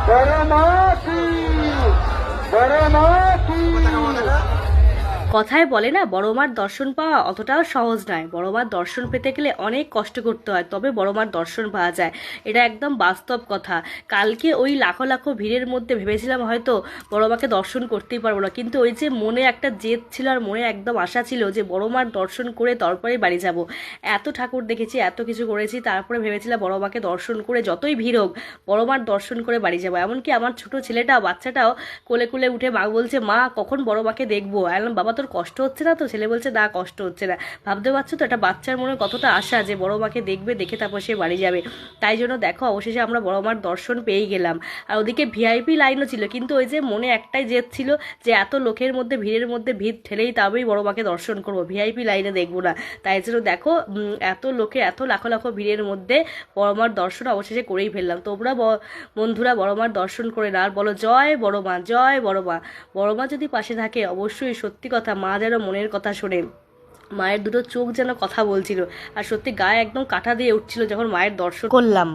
বড় মা কি, বড় মা কি। কথায় বলে না, বড় মার দর্শন পাওয়া অতটাও সহজ নয়। বড় মার দর্শন পেতে গেলে অনেক কষ্ট করতে হয়, তবে বড় মার দর্শন পাওয়া যায়। এটা একদম বাস্তব কথা। কালকে ওই লাখো লাখো ভিড়ের মধ্যে ভেবেছিলাম হয়তো বড় মাকে দর্শন করতেই পারবো না, কিন্তু ওই যে মনে একটা জেদ ছিল আর মনে একদম আশা ছিল যে বড় মার দর্শন করে তারপরেই বাড়ি যাব। এত ঠাকুর দেখেছি, এত কিছু করেছি, তারপরে ভেবেছিলাম বড় মাকে দর্শন করে যতই ভিড় হোক বড় মার দর্শন করে বাড়ি যাবো। এমনকি আমার ছোট ছেলেটাও, বাচ্চাটাও কোলে কোলে উঠে মা বলছে, মা কখন বড় মাকে দেখবো। আমি বাবা তোর কষ্ট হচ্ছে না তো? ছেলে বলছে না, কষ্ট হচ্ছে না। ভাবতে পারছো তো একটা বাচ্চার মনে কতটা আশা যে বড় মাকে দেখবে, দেখে তারপর সে বাড়ি যাবে। তাই জন্য দেখো অবশেষে আমরা বড় মার দর্শন পেয়েই গেলাম। আর ওদিকে ভিআইপি লাইনও ছিল, কিন্তু ওই যে মনে একটাই জেদ ছিল যে এত লোকের মধ্যে, ভিড়ের মধ্যে ভিড় ঠেলেই তবেই বড় মাকে দর্শন করবো, ভিআইপি লাইনে দেখবো না। তাই জন্য দেখো এত লোকে, এত লাখো লাখো ভিড়ের মধ্যে বড় মার দর্শন অবশেষে করেই ফেললাম। তোমরা বন্ধুরা বড় মার দর্শন করে না আর বলো জয় বড় মা, জয় বড় মা। বড় মা যদি পাশে থাকে অবশ্যই সত্যি কথা, মা যেন মনের কথা শোনে। মায়ের দুটো চোখ যেন কথা বলছিল, আর সত্যি গায়ে একদম কাঁটা দিয়ে উঠছিল যখন মায়ের দর্শন করলাম।